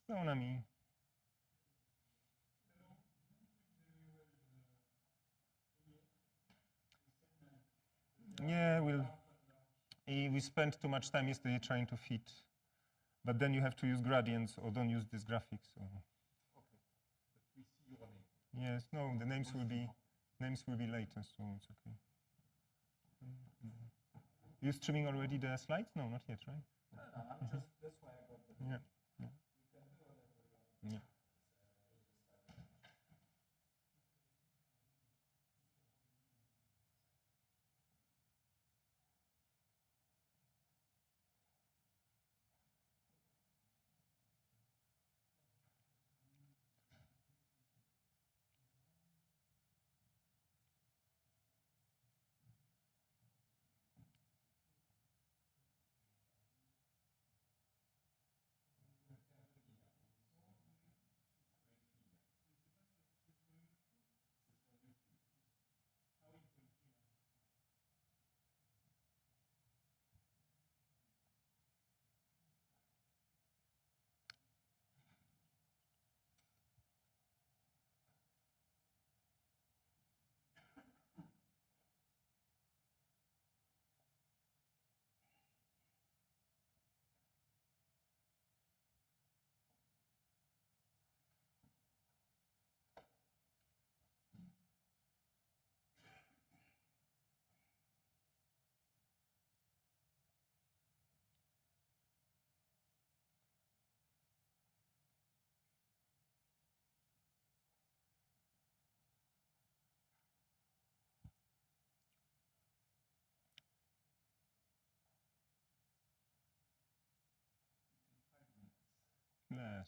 Mon ami. Yeah, we spent too much time yesterday trying to fit, but then you have to use gradients or don't use this graphic. So. Okay, but we see your name. Yes, no, the names will be later, so it's okay. You streaming already the slides? No, not yet, right? No, that's why I got the. Yeah. You can do whatever you want. Yeah. Yes.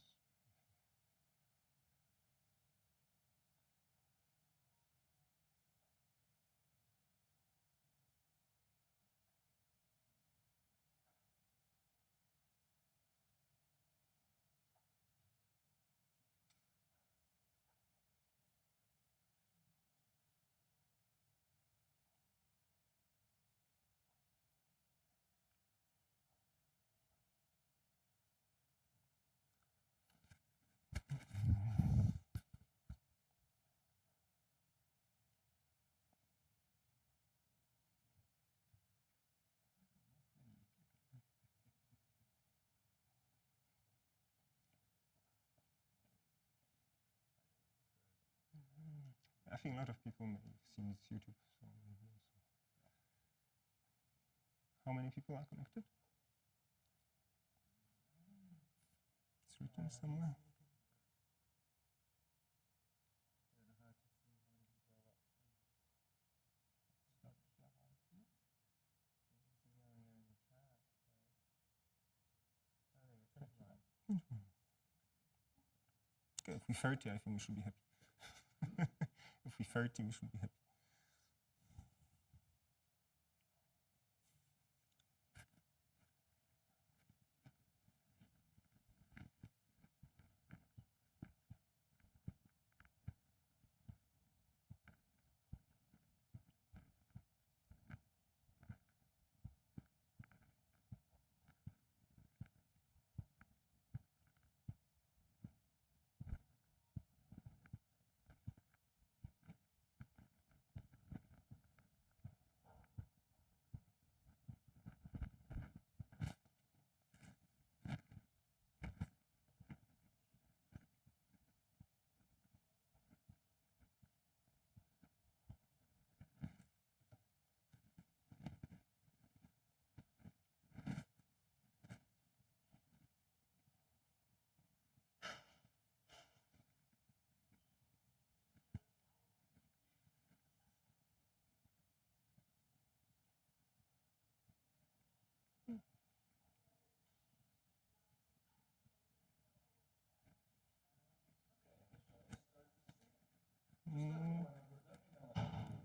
I think a lot of people may have seen this YouTube, so maybe also. How many people are connected? It's written somewhere. Okay, if we're 30, I think we should be happy. If we're 30, we should be happy.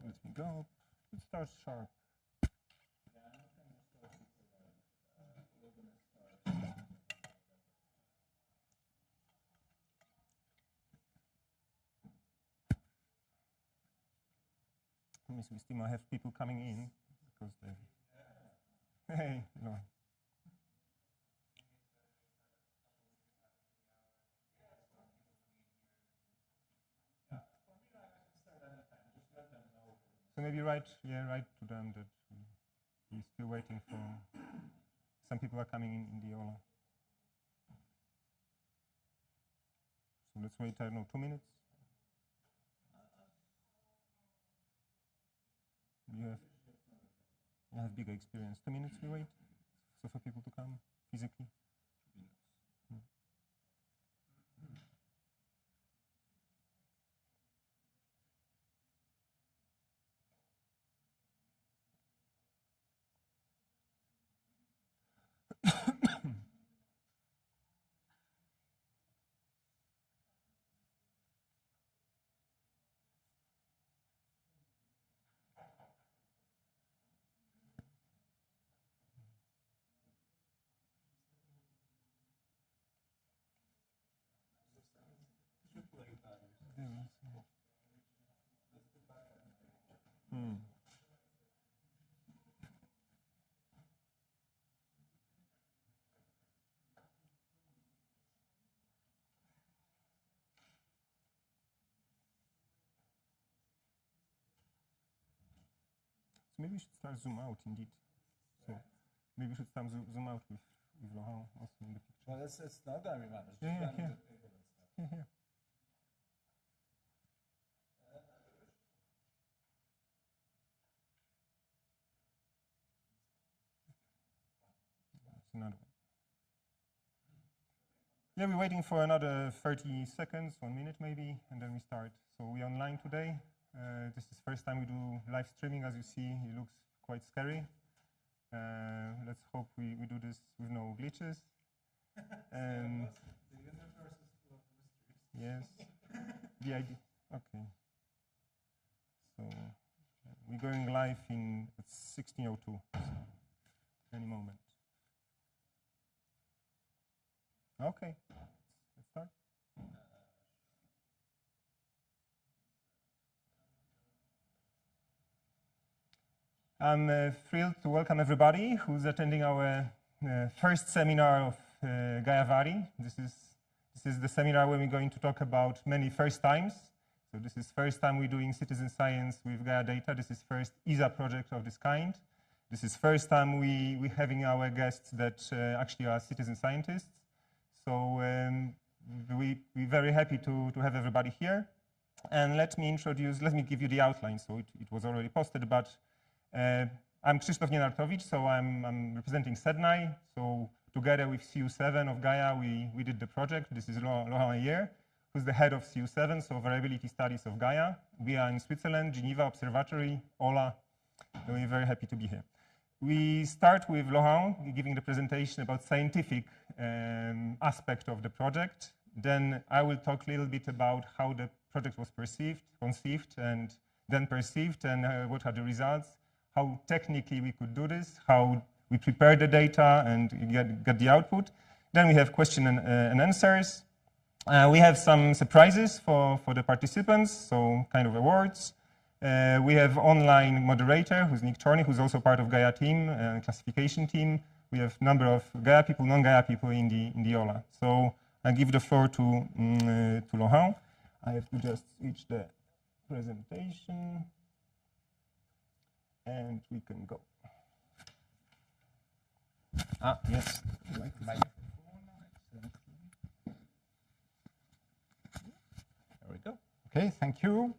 Let me go. It starts sharp. We still might have people coming in because they Hey, no. So maybe write to them that he's still waiting for. Some people are coming in the Ola. So let's wait, I don't know, 2 minutes. You have bigger experience. 2 minutes we wait. So for people to come physically. Hmm. So maybe we should start zoom out indeed. So maybe we should start zoom out with Laurent also in the picture. Well, it's not going to be much. It's Yeah, just yeah, running the table and stuff. Yeah. That's another one. Yeah, we're waiting for another 30 seconds, 1 minute maybe, and then we start. So we're online today. This is the first time we do live streaming. As you see, it looks quite scary. Let's hope we do this with no glitches. And The universe is full of mysteries. yes, the idea. Okay. So we're going live at 16:02. So any moment. Okay. Let's start. I'm thrilled to welcome everybody who's attending our first seminar of Gaia Vari. This is the seminar where we're going to talk about many first times. So this is first time we're doing citizen science with Gaia data. This is first ESA project of this kind. This is first time we're having our guests that actually are citizen scientists. So we're very happy to have everybody here. And let me give you the outline. So it was already posted, but I'm Krzysztof Nienartowicz, so I'm representing SEDNAI. So together with CU7 of Gaia, we did the project. This is Laurent Ayer, who's the head of CU7, so Variability Studies of Gaia. We are in Switzerland, Geneva Observatory, OLA. So we're very happy to be here. We start with Laurent giving the presentation about scientific aspect of the project. Then I will talk a little bit about how the project was conceived, and then perceived, and what are the results, how technically we could do this, how we prepare the data and get the output. Then we have question and answers. We have some surprises for the participants, so kind of awards. We have online moderator, who's Nick Chorney, who's also part of Gaia team, classification team. We have number of Gaia people, non-Gaia people in the OLA. So I give the floor to Laurent. I have to just switch the presentation, and we can go. Yes. There we go. Okay, thank you.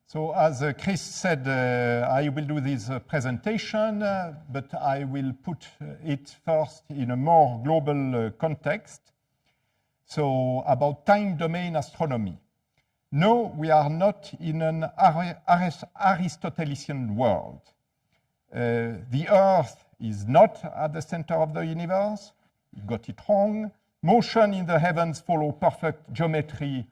So as Chris said, I will do this presentation, but I will put it first in a more global context. So about time domain astronomy. No, we are not in an Aristotelian world. The Earth is not at the center of the universe. You got it wrong. Motion in the heavens follow perfect geometry.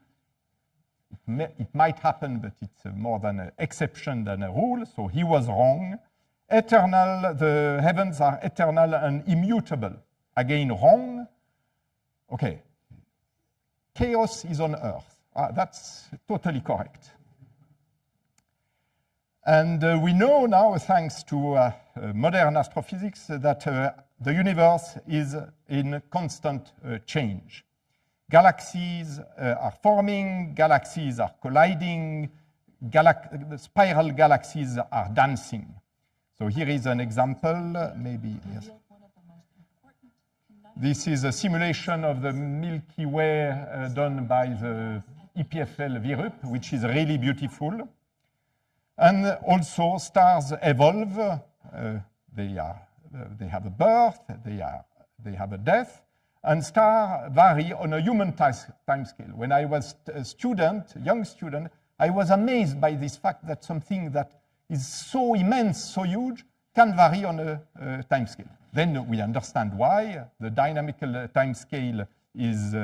It might happen, but it's more than an exception than a rule, so he was wrong. The heavens are eternal and immutable. Again, wrong. Okay. Chaos is on Earth. That's totally correct. And we know now, thanks to modern astrophysics, that the universe is in constant change. Galaxies are forming, galaxies are colliding, spiral galaxies are dancing. So here is an example, maybe, yes. This is a simulation of the Milky Way done by the EPFL VIRUP, which is really beautiful. And also stars evolve. They have a birth, they have a death, and stars vary on a human time scale. When I was a student, young student, I was amazed by this fact that something that is so immense, so huge, can vary on a time scale. Then we understand why. The dynamical time scale is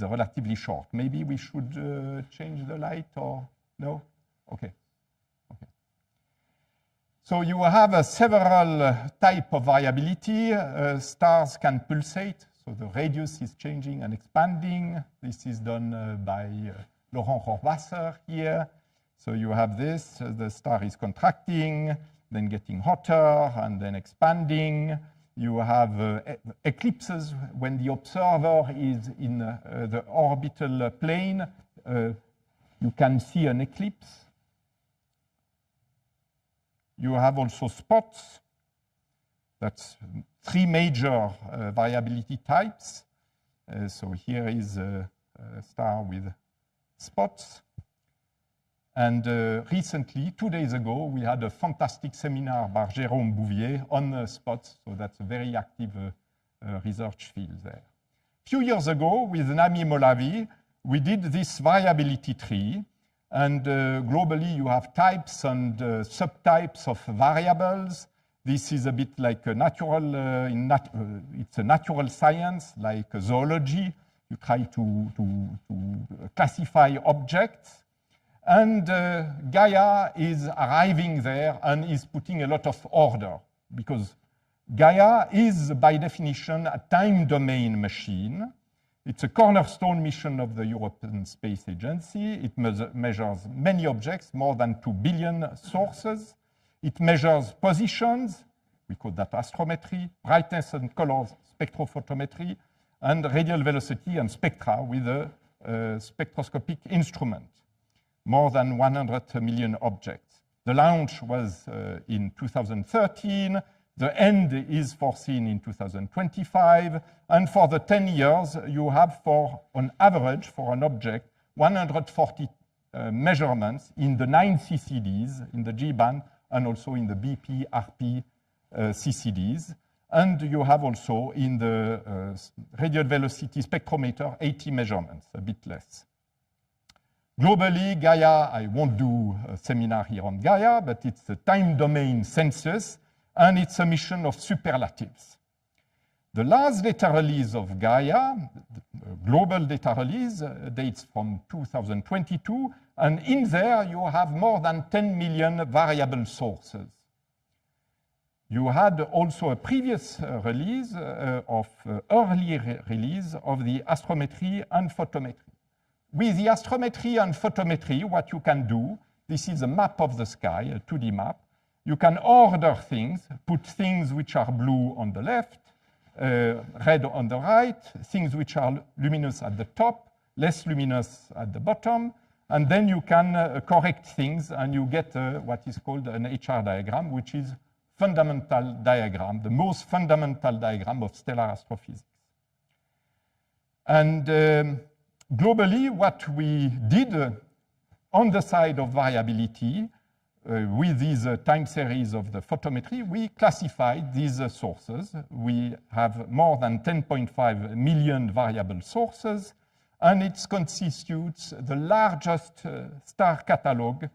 relatively short. Maybe we should change the light, or no? Okay. Okay. So you have several types of variability. Stars can pulsate, so the radius is changing and expanding. This is done by Laurent Rohrwasser here. So you have this, the star is contracting, then getting hotter, and then expanding. You have eclipses when the observer is in the orbital plane. You can see an eclipse. You have also spots. That's three major variability types. So here is a star with spots. And recently, 2 days ago, we had a fantastic seminar by Jérôme Bouvier on spots. So that's a very active research field there. A few years ago, with Nami Molavi, we did this variability tree. And globally, you have types and subtypes of variables. This is a bit like a natural, it's a natural science, like zoology. You try to classify objects. And Gaia is arriving there and is putting a lot of order, because Gaia is, by definition, a time domain machine. It's a cornerstone mission of the European Space Agency. It measures many objects, more than 2 billion sources. It measures positions, we call that astrometry, brightness and colors, spectrophotometry, and radial velocity and spectra with a spectroscopic instrument. More than 100 million objects. The launch was in 2013. The end is foreseen in 2025. And for the 10 years, you have, on average, for an object, 140 measurements in the 9 CCDs, in the G-band, and also in the BP, RP CCDs. And you have also in the radial velocity spectrometer 80 measurements, a bit less. Globally, Gaia, I won't do a seminar here on Gaia, but it's a time domain census, and it's a mission of superlatives. The last data release of Gaia, global data release, dates from 2022, and in there you have more than 10 million variable sources. You had also a previous release early release of the astrometry and photometry. With the astrometry and photometry, what you can do, this is a map of the sky, a 2D map. You can order things, put things which are blue on the left, red on the right, things which are luminous at the top, less luminous at the bottom, and then you can correct things, and you get what is called an HR diagram, which is fundamental diagram, the most fundamental diagram of stellar astrophysics. And globally, what we did on the side of variability with these time series of the photometry, we classified these sources. We have more than 10.5 million variable sources, and it constitutes the largest star catalog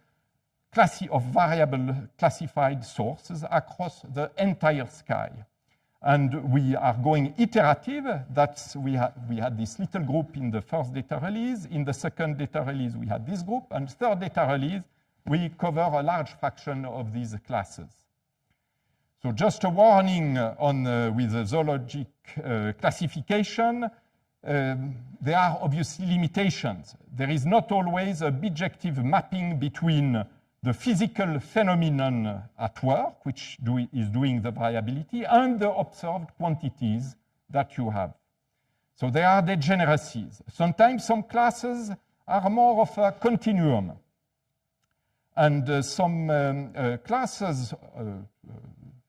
of variable classified sources across the entire sky. And we are going iterative. That's, we had this little group in the first data release. In the second data release, we had this group. And third data release, we cover a large fraction of these classes. So just a warning on with the zoologic classification. there are obviously limitations. There is not always a bijective mapping between the physical phenomenon at work, which is doing the variability, and the observed quantities that you have. So there are degeneracies. Sometimes some classes are more of a continuum. And some classes,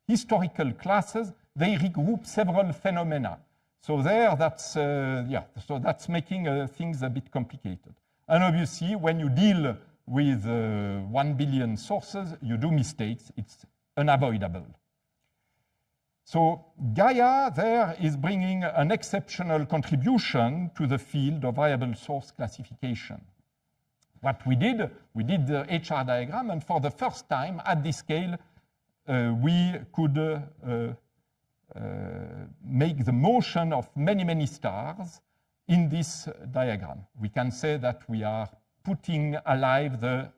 historical classes, they regroup several phenomena. So there, so that's making things a bit complicated. And obviously, when you deal with 1 billion sources, you do mistakes. It's unavoidable. So Gaia there is bringing an exceptional contribution to the field of variable source classification. What we did the HR diagram, and for the first time at this scale, we could make the motion of many, many stars in this diagram. We can say that we are putting alive the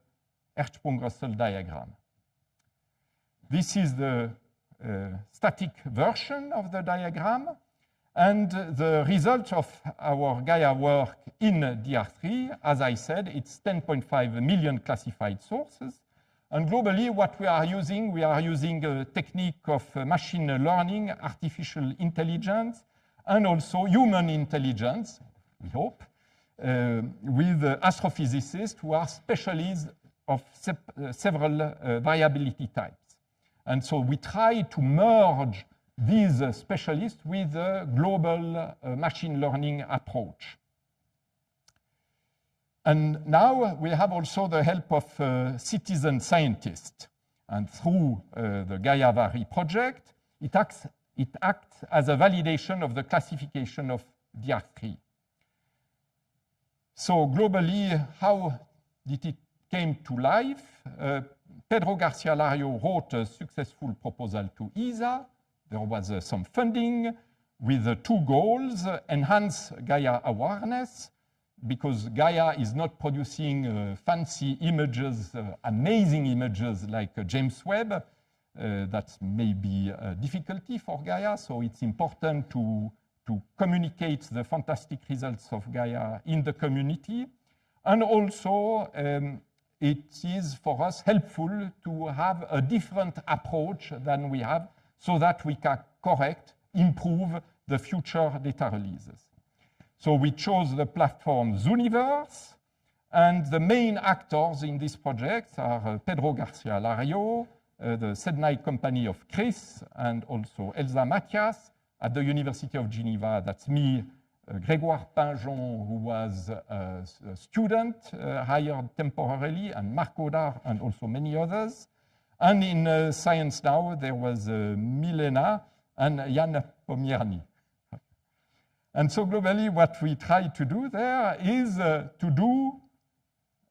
Hertzsprung-Russell diagram. This is the static version of the diagram, and the result of our Gaia work in DR3, as I said, it's 10.5 million classified sources. And globally, what we are using a technique of machine learning, artificial intelligence, and also human intelligence, we hope, with astrophysicists who are specialists of several variability types. And so we try to merge these specialists with a global machine learning approach. And now we have also the help of citizen scientists. And through the Gaia-Vari project, it acts as a validation of the classification of DR3. So globally, how did it came to life? Pedro Garcia Lario wrote a successful proposal to ESA. There was some funding with two goals: enhance Gaia awareness, because Gaia is not producing fancy images, amazing images like James Webb. That's maybe a difficulty for Gaia, so it's important to communicate the fantastic results of Gaia in the community. And also, it is for us helpful to have a different approach than we have, so that we can correct, improve the future data releases. So we chose the platform Zooniverse, and the main actors in this project are Pedro Garcia Lario, the SedNight company of Chris, and also Elsa Matias at the University of Geneva. That's me, Grégoire Pinjon, who was a student hired temporarily, and Marc Audard, and also many others. And in Science Now, there was Milena and Jan Pomierny. And so globally, what we try to do there is to do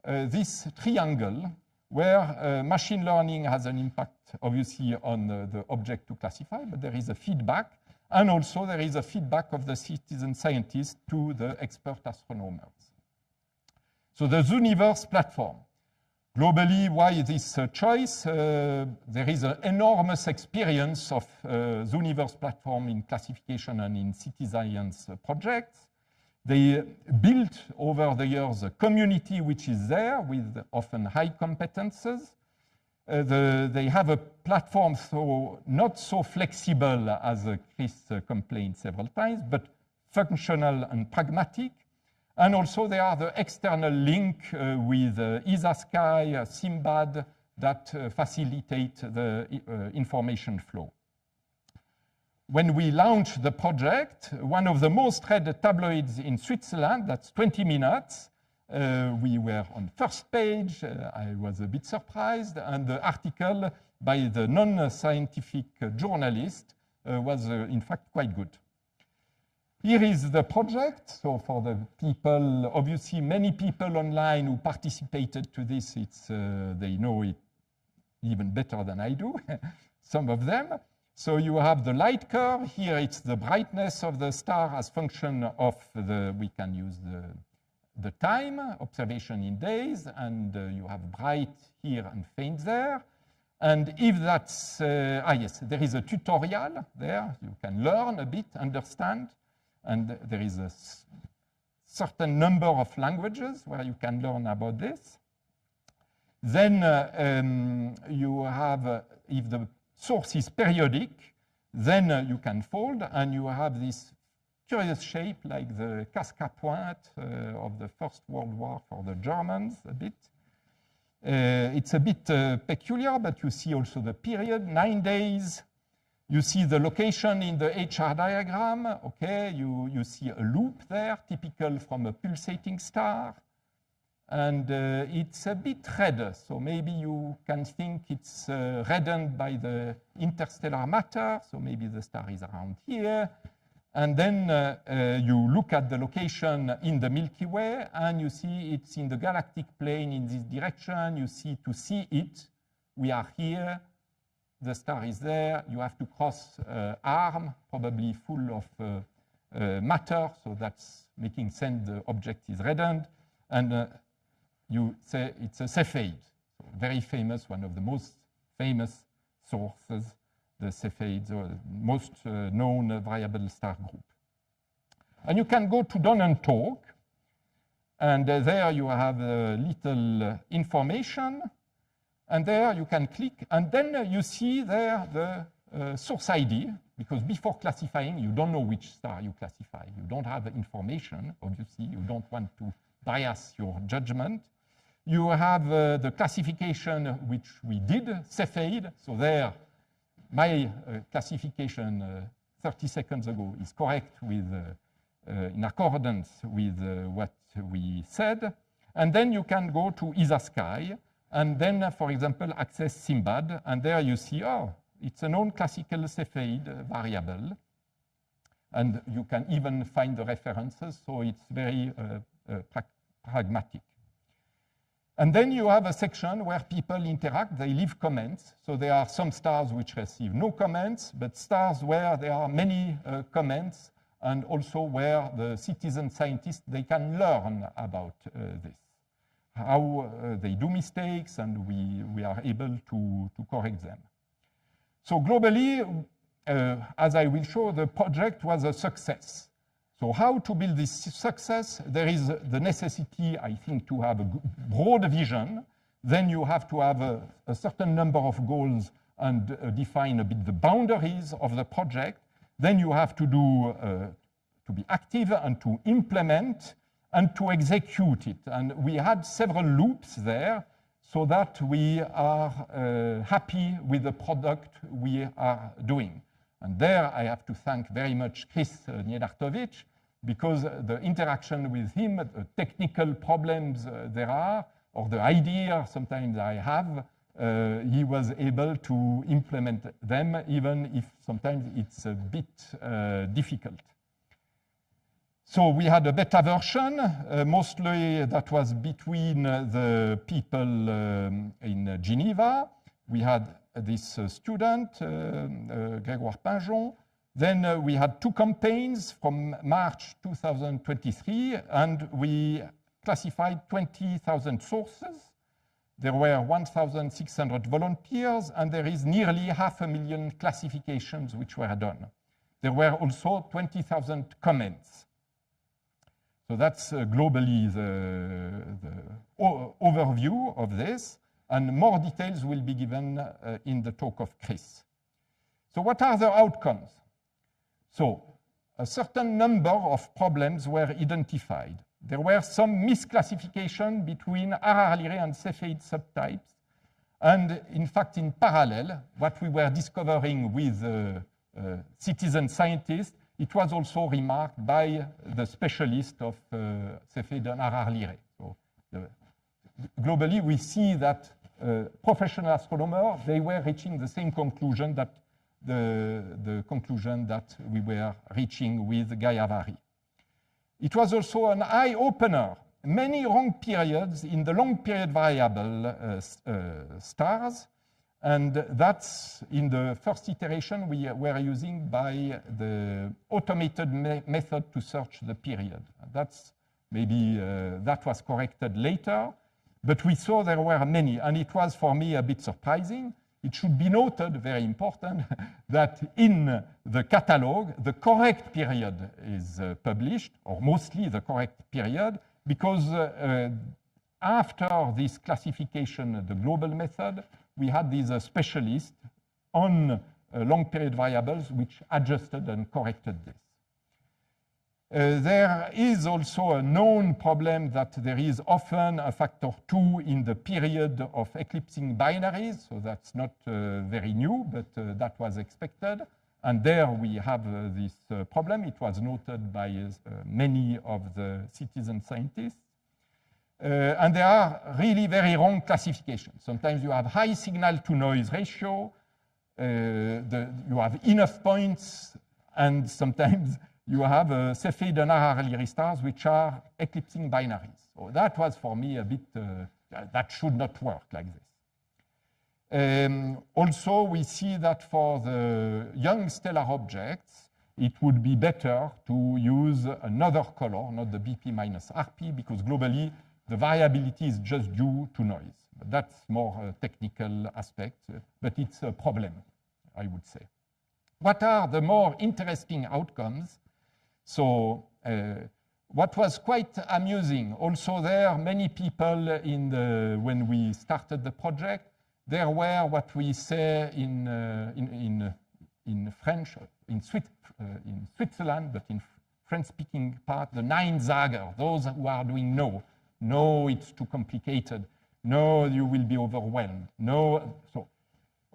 this triangle where machine learning has an impact, obviously, on the object to classify, but there is a feedback, and also there is a feedback of the citizen scientists to the expert astronomers. So the Zooniverse platform. Globally, why this choice? There is an enormous experience of Zooniverse platform in classification and in city science projects. They built over the years a community which is there with often high competences. They have a platform so not so flexible as Chris complained several times, but functional and pragmatic. And also they are the external link with ESA Sky, SIMBAD, that facilitate the information flow. When we launched the project, one of the most read tabloids in Switzerland, that's 20 Minutes, we were on first page. I was a bit surprised, and the article by the non-scientific journalist was in fact quite good. Here is the project. So for the people, obviously many people online who participated to this, they know it even better than I do, some of them. So you have the light curve. Here it's the brightness of the star as function of we can use the time, observation in days, and you have bright here and faint there. And if that's, yes, there is a tutorial there. You can learn a bit, understand. And there is a certain number of languages where you can learn about this. Then you have, if the source is periodic, then you can fold, and you have this curious shape like the Casca point of the First World War for the Germans a bit. It's a bit peculiar, but you see also the period, 9 days. You see the location in the HR diagram, okay? You see a loop there, typical from a pulsating star. And it's a bit red, so maybe you can think it's reddened by the interstellar matter, so maybe the star is around here. And then you look at the location in the Milky Way, and you see it's in the galactic plane in this direction. You see, to see it, we are here, the star is there. You have to cross arm, probably full of matter, so that's making sense the object is reddened. And you say it's a Cepheid, so very famous, one of the most famous sources, the Cepheids, or most known variable star group. And you can go to Don and Talk, and there you have a little information, and there you can click, and then you see there the source ID, because before classifying, you don't know which star you classify. You don't have the information, obviously, you don't want to bias your judgment. You have the classification which we did, Cepheid. So there, my classification 30 seconds ago is correct with, in accordance with what we said. And then you can go to ESA Sky, and then, for example, access Simbad. And there you see, oh, it's a non-classical Cepheid variable. And you can even find the references, so it's very pragmatic. And then you have a section where people interact, they leave comments. So there are some stars which receive no comments, but stars where there are many comments, and also where the citizen scientists, they can learn about this, how they do mistakes, and we are able to correct them. So globally, as I will show, the project was a success. So how to build this success? There is the necessity, I think, to have a broad vision. Then you have to have a certain number of goals and define a bit the boundaries of the project. Then you have to do, to be active and to implement and to execute it. And we had several loops there so that we are happy with the product we are doing. And there I have to thank very much Chris Nielartowicz, because the interaction with him, the technical problems there are, or the idea sometimes I have, he was able to implement them, even if sometimes it's a bit difficult. So we had a beta version, mostly that was between the people in Geneva. We had this student, Grégoire Pinjon. Then we had 2 campaigns from March 2023, and we classified 20,000 sources. There were 1,600 volunteers, and there is nearly 500,000 classifications which were done. There were also 20,000 comments. So that's globally the overview of this. And more details will be given in the talk of Chris. So what are the outcomes? So a certain number of problems were identified. There were some misclassification between RR-Lyrae and Cepheid subtypes. And in fact, in parallel, what we were discovering with citizen scientists, it was also remarked by the specialist of Cepheid and RR-Lyrae. So globally, we see that professional astronomers, they were reaching the same conclusion that the conclusion that we were reaching with Gaia-Vari. It was also an eye-opener. Many wrong periods in the long period variable stars, and that's in the first iteration we were using by the automated method to search the period. That's maybe that was corrected later, but we saw there were many, and it was for me a bit surprising. it should be noted, very important, that in the catalog, the correct period is published, or mostly the correct period, because after this classification, the global method, we had these specialists on long period variables which adjusted and corrected this. There is also a known problem that there is often a factor 2 in the period of eclipsing binaries, so that's not very new, but that was expected. And there we have this problem. It was noted by many of the citizen scientists. And there are really very wrong classifications. Sometimes you have high signal to noise ratio, you have enough points, and sometimes you have Cepheid and Harari stars, which are eclipsing binaries. So that was for me a bit, that should not work like this. Also, we see that for the young stellar objects, it would be better to use another color, not the BP minus RP, because globally, the variability is just due to noise. But that's more a technical aspect, but it's a problem, I would say. What are the more interesting outcomes? So what was quite amusing, also there, many people when we started the project, there were what we say in French, in Switzerland, but in French-speaking part, the Neinsager, those who are doing no. No, it's too complicated. No, you will be overwhelmed. No, so,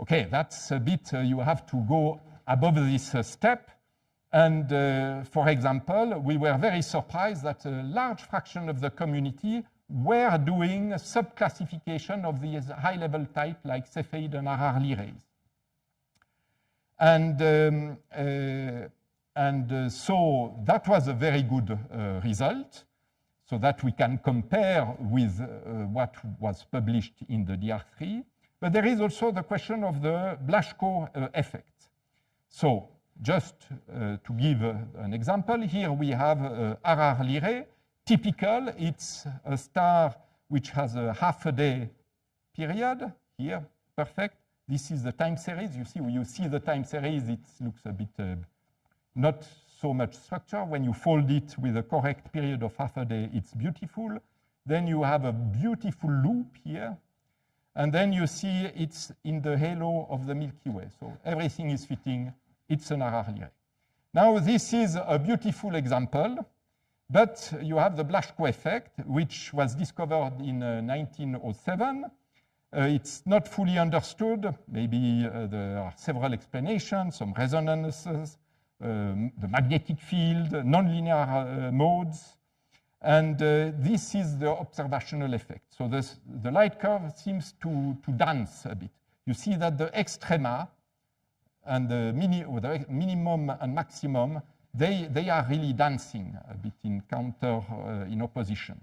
okay, that's a bit, you have to go above this step. And for example, we were very surprised that a large fraction of the community were doing a subclassification of these high-level type like Cepheid and Harari rays. And so that was a very good result, so that we can compare with what was published in the DR3. But there is also the question of the Blaschko effect. So just to give an example, here we have Harari. Typical, it's a star which has a half-a-day period. Here, perfect. This is the time series. You see, when you see the time series, it looks a bit not so much structure. When you fold it with a correct period of half a day, it's beautiful. Then you have a beautiful loop here. And then you see it's in the halo of the Milky Way. So everything is fitting. It's an Harari ray. Now, this is a beautiful example, but you have the Blaschko effect, which was discovered in 1907. It's not fully understood. Maybe there are several explanations, some resonances, the magnetic field, nonlinear modes. And this is the observational effect. So the light curve seems to dance a bit. You see that the extrema and the minimum and maximum, they are really dancing a bit in in opposition.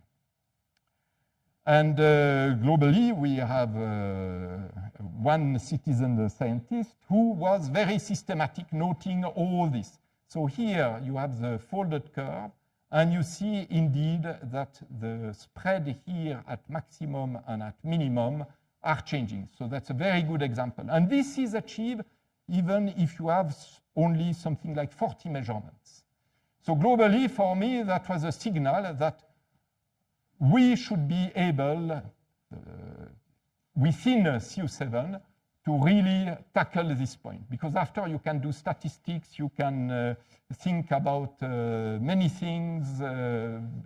And globally, we have one citizen scientist who was very systematic, noting all this. So here you have the folded curve, and you see indeed that the spread here at maximum and at minimum are changing. So that's a very good example. And this is achieved even if you have only something like 40 measurements. So globally, for me, that was a signal that we should be able, within CU7, to really tackle this point. Because after you can do statistics, you can think about many things,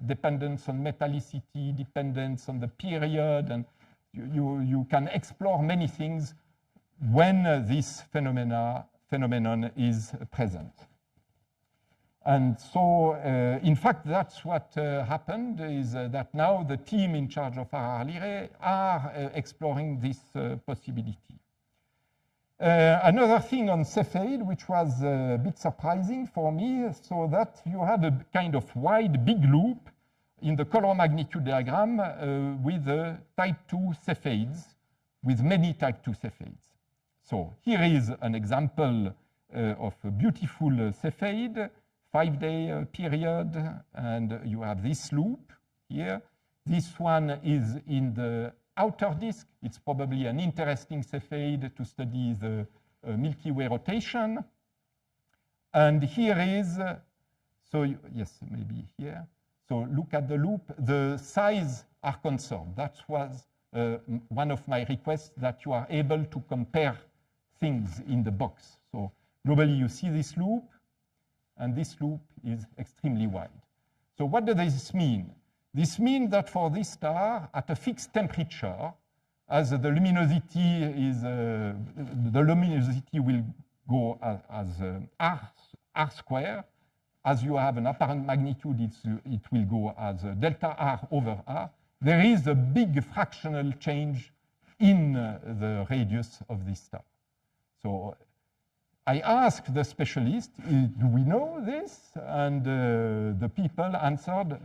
dependence on metallicity, dependence on the period, and you can explore many things when this phenomenon is present. And so, in fact, that's what happened, is that now the team in charge of Harari are exploring this possibility. Another thing on Cepheid, which was a bit surprising for me, so that you had a kind of wide, big loop in the color magnitude diagram with type 2 Cepheids, with many type 2 Cepheids. So here is an example of a beautiful Cepheid, 5-day period, and you have this loop here. This one is in the outer disk. It's probably an interesting Cepheid to study the Milky Way rotation. And here is, yes, maybe here. So look at the loop. The size are conserved. That was one of my requests, that you are able to compare things in the box. So globally, you see this loop, and this loop is extremely wide. So what does this mean? This means that for this star, at a fixed temperature, as the luminosity is, the luminosity will go as R square. As you have an apparent magnitude, it will go as delta R over R. There is a big fractional change in the radius of this star. So I asked the specialist, do we know this? And the people answered,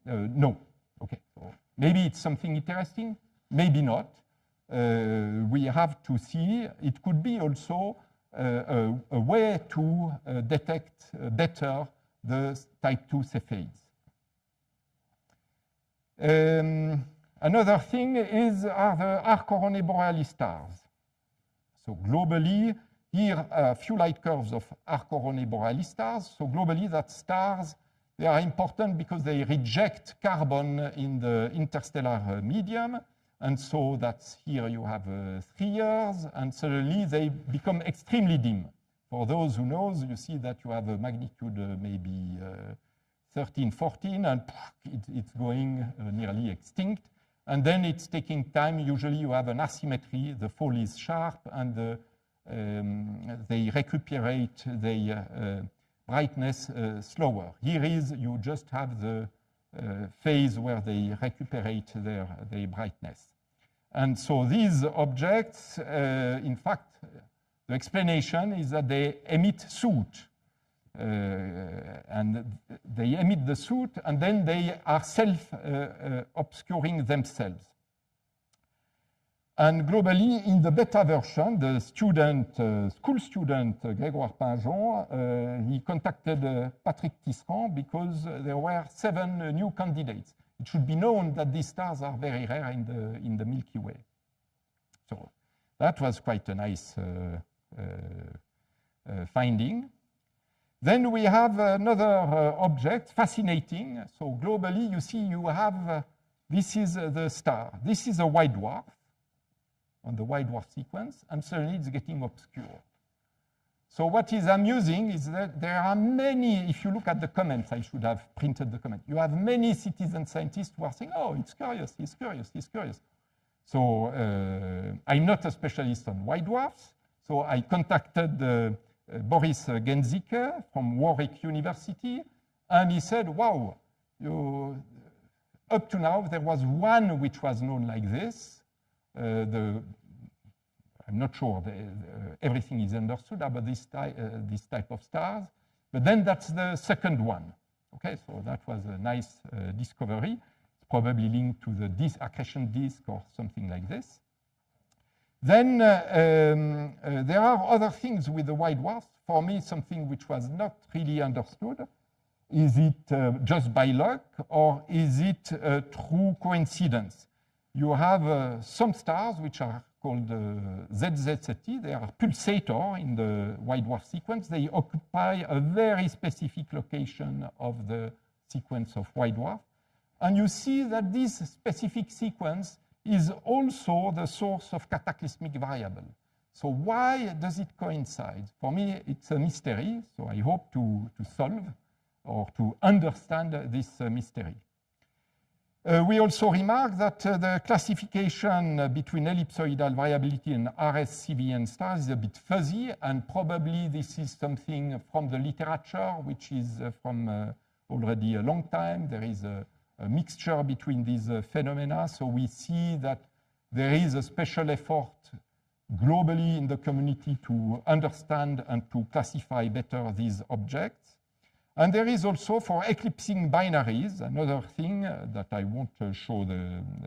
no. Okay, so maybe it's something interesting, maybe not. We have to see. It could be also a way to detect better the type 2 Cepheids. Another thing are the R-Coronae Borealis stars. So globally, here are a few light curves of R-Coronae Borealis stars. So globally, that stars, they are important because they reject carbon in the interstellar medium. And so that's here you have 3 years, and suddenly they become extremely dim. For those who knows, you see that you have a magnitude maybe 13, 14, and it's going nearly extinct. And then it's taking time. Usually you have an asymmetry. The fall is sharp, and they recuperate their brightness slower. Here is, you just have the phase where they recuperate their brightness. And so these objects, in fact, the explanation is that they emit soot. And they emit the soot, and then they are self-obscuring themselves. And globally, in the beta version, the student, school student, Grégoire Pinjon, he contacted Patrick Tisserand because there were 7 new candidates. It should be known that these stars are very rare in the Milky Way. So that was quite a nice finding. Then we have another object, fascinating. So globally, you see you have, this is the star. This is a white dwarf on the white dwarf sequence, and suddenly it's getting obscure. So what is amusing is that there are many, if you look at the comments, I should have printed the comment, you have many citizen scientists who are saying, oh, it's curious, it's curious, it's curious. So I'm not a specialist on white dwarfs, so I contacted Boris Genzike from Warwick University, and he said, wow, up to now there was one which was known like this. I'm not sure everything is understood about this type of stars, but then that's the second one. Okay, so that was a nice discovery. It's probably linked to the accretion disk or something like this. Then there are other things with the white dwarfs. For me, something which was not really understood. Is it just by luck, or is it true coincidence? You have some stars which are called ZZZT. They are pulsator in the white dwarf sequence. They occupy a very specific location of the sequence of white dwarf. And you see that this specific sequence is also the source of cataclysmic variable. So why does it coincide? For me, it's a mystery, so I hope to solve or to understand this mystery. We also remark that the classification between ellipsoidal variability and RS-CVN stars is a bit fuzzy, and probably this is something from the literature, which is from already a long time. There is a mixture between these phenomena, so we see that there is a special effort globally in the community to understand and to classify better these objects. And there is also, for eclipsing binaries, another thing that I won't show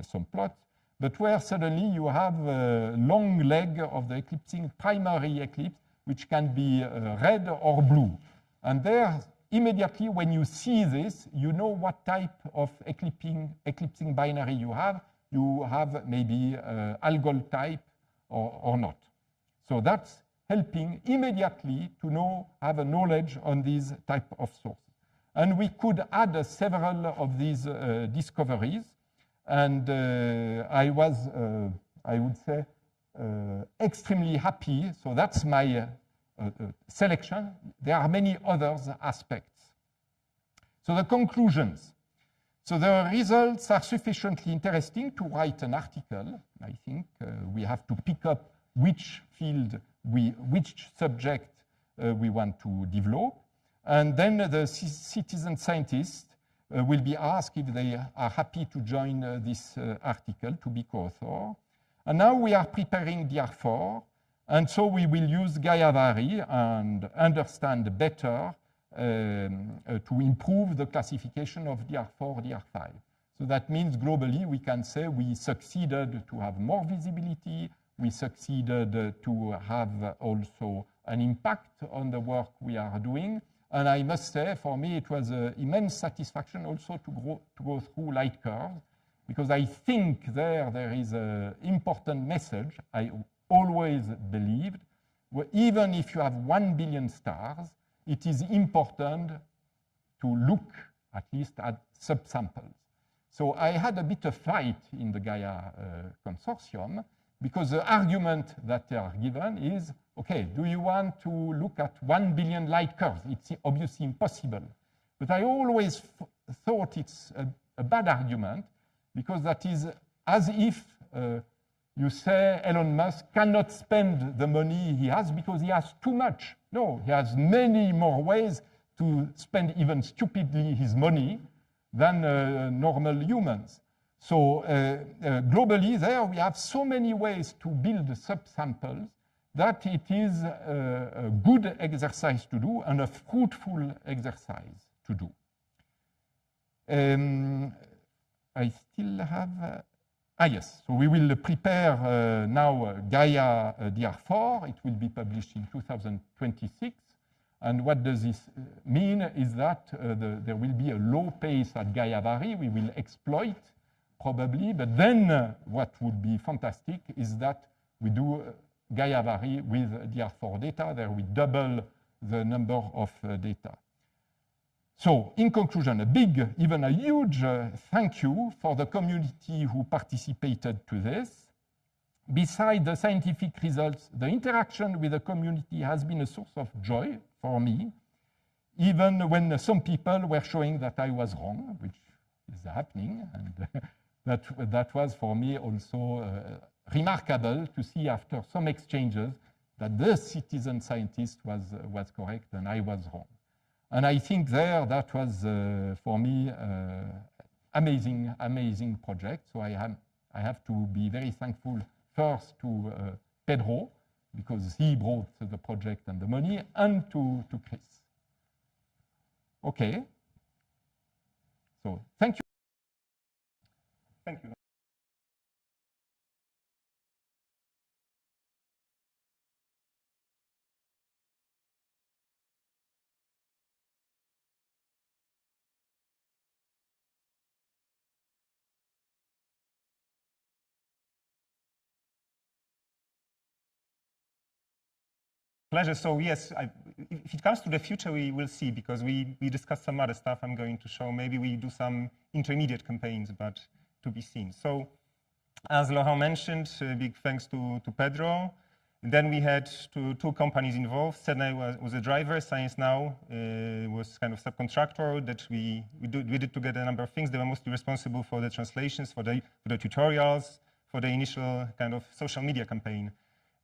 some plots, but where suddenly you have a long leg of the eclipsing primary eclipse, which can be red or blue. And there, immediately when you see this, you know what type of eclipsing binary you have, you have maybe algal type or not. So that's helping immediately to know, have a knowledge on these type of sources. And we could add several of these discoveries. And I was, I would say, extremely happy. So that's my selection. There are many other aspects. So the conclusions. So the results are sufficiently interesting to write an article. I think we have to pick up which field, which subject we want to develop. And then the citizen scientists will be asked if they are happy to join this article to be co-author. And now we are preparing DR4. And so we will use Gaia-Vary and understand better to improve the classification of DR4, DR5. So that means globally we can say we succeeded to have more visibility, we succeeded to have also an impact on the work we are doing. And I must say, for me, it was an immense satisfaction also to go through light curves, because I think there is an important message I always believed, where even if you have 1 billion stars, it is important to look at least at subsamples. So I had a bit of fight in the Gaia consortium, because the argument that they are given is, okay, do you want to look at 1 billion light curves? It's obviously impossible. But I always thought it's a bad argument, because that is as if you say Elon Musk cannot spend the money he has because he has too much. No, he has many more ways to spend even stupidly his money than normal humans. So globally there we have so many ways to build subsamples that it is a good exercise to do and a fruitful exercise to do. I still have, yes, so we will prepare now Gaia DR4. It will be published in 2026. And what does this mean is that there will be a low pace at Gaia-Vary. We will exploit probably, but then what would be fantastic is that we do Gaia-Vary with DR4 data. There we double the number of data. So in conclusion, a big, even a huge thank you for the community who participated to this. Besides the scientific results, the interaction with the community has been a source of joy for me, even when some people were showing that I was wrong, which is happening. And that was for me also remarkable to see after some exchanges that the citizen scientist was correct and I was wrong. And I think that was for me amazing project. So I have to be very thankful first to Pedro, because he brought the project and the money, and to Chris. Okay. So thank you. Thank you. Pleasure. So yes, if it comes to the future, we will see, because we discussed some other stuff I'm going to show. Maybe we do some intermediate campaigns, but to be seen. So as Laurent mentioned, big thanks to Pedro. And then we had two companies involved. Sedna was a driver. Science Now was kind of subcontractor that we did together a number of things. They were mostly responsible for the translations, for the tutorials, for the initial kind of social media campaign.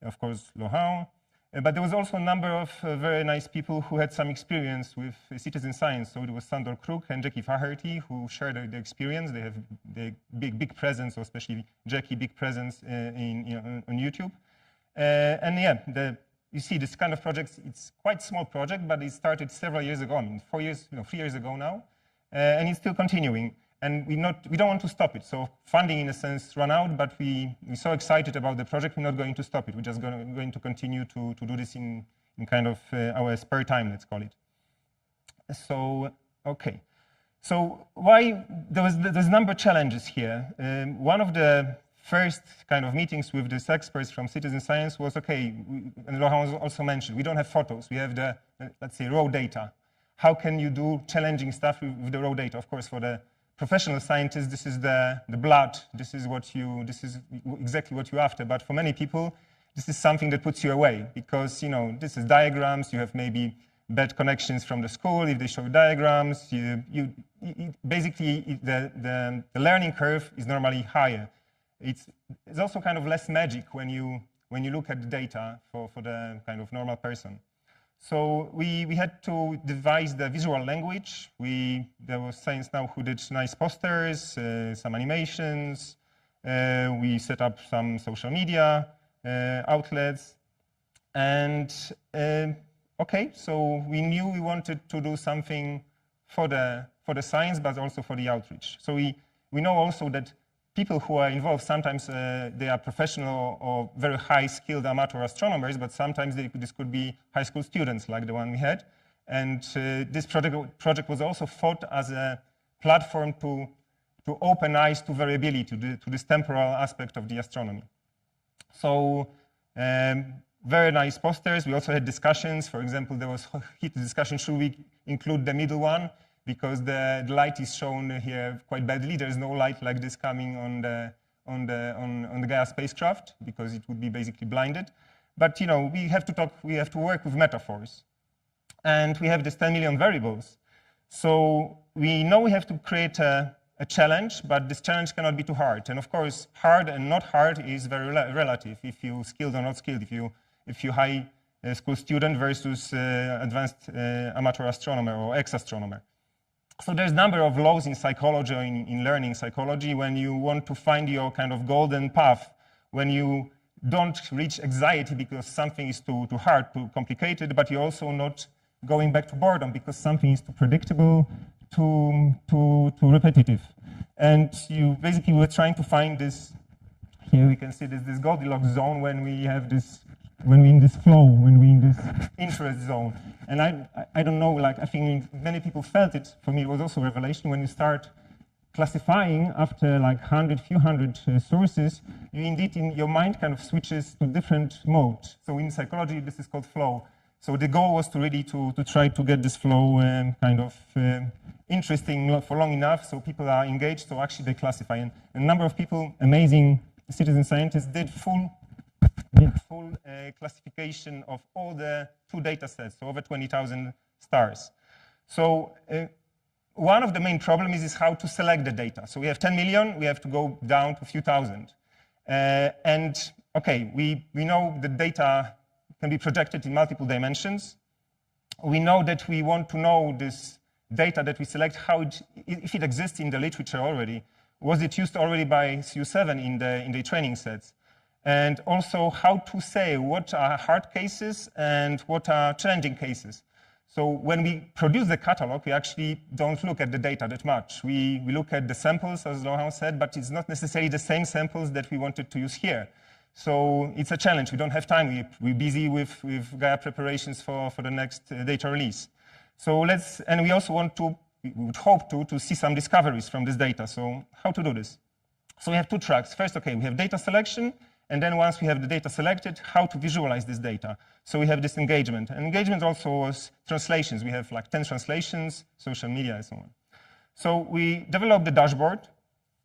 Of course, Laurent. But there was also a number of very nice people who had some experience with citizen science. So it was Sandor Kruk and Jackie Faherty who shared the experience. They have the big presence, or especially Jackie, big presence on YouTube. And yeah, you see this kind of projects, it's quite small project, but it started several years ago. I mean, 3 years ago now, and it's still continuing. And we don't want to stop it. So funding, in a sense, ran out, but we're so excited about the project, we're not going to stop it. We're just going to continue to do this in kind of our spare time, let's call it. So, okay. So why there's a number of challenges here. One of the first kind of meetings with these experts from citizen science was, okay, and Laurent also mentioned, we don't have photos, we have the, let's say, raw data. How can you do challenging stuff with the raw data? Of course, for the professional scientists, this is the blood, this is exactly what you're after, but for many people, this is something that puts you away, because, this is diagrams, you have maybe bad connections from the school if they show diagrams, basically the learning curve is normally higher. It's also kind of less magic when you look at the data for the kind of normal person. So we had to devise the visual language. There was Science Now who did nice posters, some animations. We set up some social media outlets. And okay, so we knew we wanted to do something for the science, but also for the outreach. So we know also that people who are involved, sometimes they are professional or very high-skilled amateur astronomers, but sometimes this could be high school students like the one we had. And this project was also thought as a platform to open eyes to variability, to this temporal aspect of the astronomy. So very nice posters. We also had discussions. For example, there was heated discussion, should we include the middle one? Because the light is shown here quite badly. There is no light like this coming on the Gaia spacecraft, because it would be basically blinded. But we have to work with metaphors. And we have this 10 million variables. So we know we have to create a challenge, but this challenge cannot be too hard. And of course, hard and not hard is very relative. If you're skilled or not skilled, if you're high school student versus advanced amateur astronomer or ex-astronomer. So there's a number of laws in psychology or in learning psychology when you want to find your kind of golden path, when you don't reach anxiety because something is too hard, too complicated, but you're also not going back to boredom because something is too predictable, too repetitive. And you basically were trying to find this, here we can see this Goldilocks zone when we have this, when we're in this flow, when we're in this interest zone. And I don't know, I think many people felt it. For me, it was also a revelation when you start classifying after few hundred sources, you indeed, in your mind kind of switches to different modes. So in psychology, this is called flow. So the goal was to really to try to get this flow kind of interesting for long enough so people are engaged, so actually they classify. And a number of people, amazing citizen scientists, did full classification of all the 2 data sets, so over 20,000 stars. So one of the main problems is how to select the data. So we have 10 million, we have to go down to a few thousand. And okay, we know the data can be projected in multiple dimensions. We know that we want to know this data that we select, if it exists in the literature already. Was it used already by CU7 in the training sets? And also how to say what are hard cases and what are challenging cases. So when we produce the catalog, we actually don't look at the data that much. We look at the samples, as Laurent said, but it's not necessarily the same samples that we wanted to use here. So it's a challenge. We don't have time. We're busy with Gaia preparations for the next data release. So and we also we would hope to see some discoveries from this data. So how to do this? So we have 2 tracks. First, okay, we have data selection. And then once we have the data selected, how to visualize this data. So we have this engagement. And engagement also was translations. We have 10 translations, social media, and so on. So we developed the dashboard,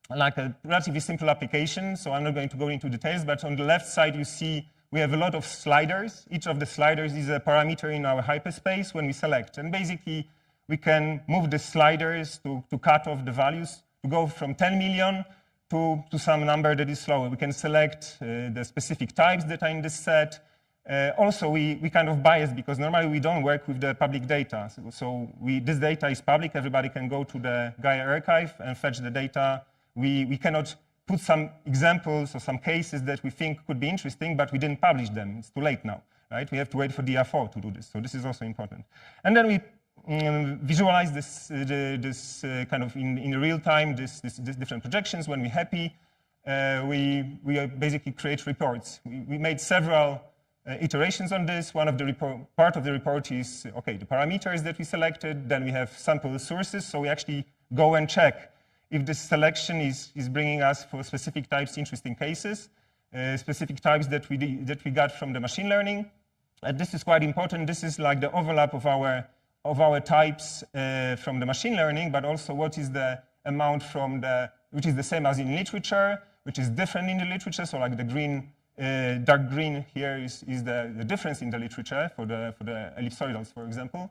a relatively simple application. So I'm not going to go into details, but on the left side, you see we have a lot of sliders. Each of the sliders is a parameter in our hyperspace when we select. And basically, we can move the sliders to cut off the values, to go from 10 million to some number that is slower. We can select the specific types that are in this set. Also, we kind of bias because normally we don't work with the public data. So this data is public. Everybody can go to the Gaia archive and fetch the data. We cannot put some examples or some cases that we think could be interesting, but we didn't publish them. It's too late now, right? We have to wait for DR4 to do this. So this is also important. And then we visualize this kind of in real time, this different projections. When we're happy, we basically create reports. We made several iterations on this. Part of the report is, okay, the parameters that we selected. Then we have sample sources. So we actually go and check if this selection is bringing us for specific types interesting cases, specific types that we got from the machine learning. And this is quite important. This is like the overlap of our types from the machine learning, but also what is the amount from which is the same as in literature, which is different in the literature. So like the green, dark green here is the difference in the literature for the ellipsoidals, for example.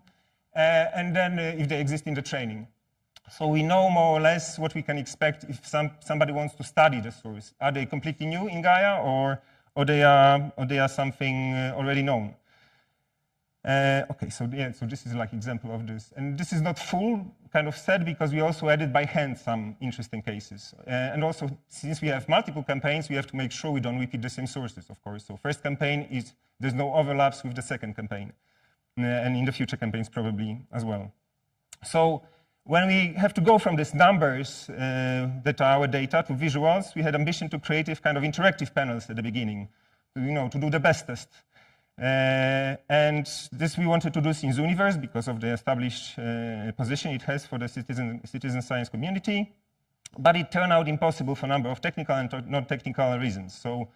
And then if they exist in the training. So we know more or less what we can expect if somebody wants to study the source. Are they completely new in Gaia, or they are something already known? Okay, so this is like example of this. And this is not full kind of set because we also added by hand some interesting cases. And also, since we have multiple campaigns, we have to make sure we don't repeat the same sources, of course. So first campaign there's no overlaps with the second campaign. And in the future campaigns probably as well. So when we have to go from these numbers that are our data to visuals, we had ambition to create kind of interactive panels at the beginning, to do the best test. And this we wanted to do in Zooniverse because of the established position it has for the citizen science community. But it turned out impossible for a number of technical and non-technical reasons. So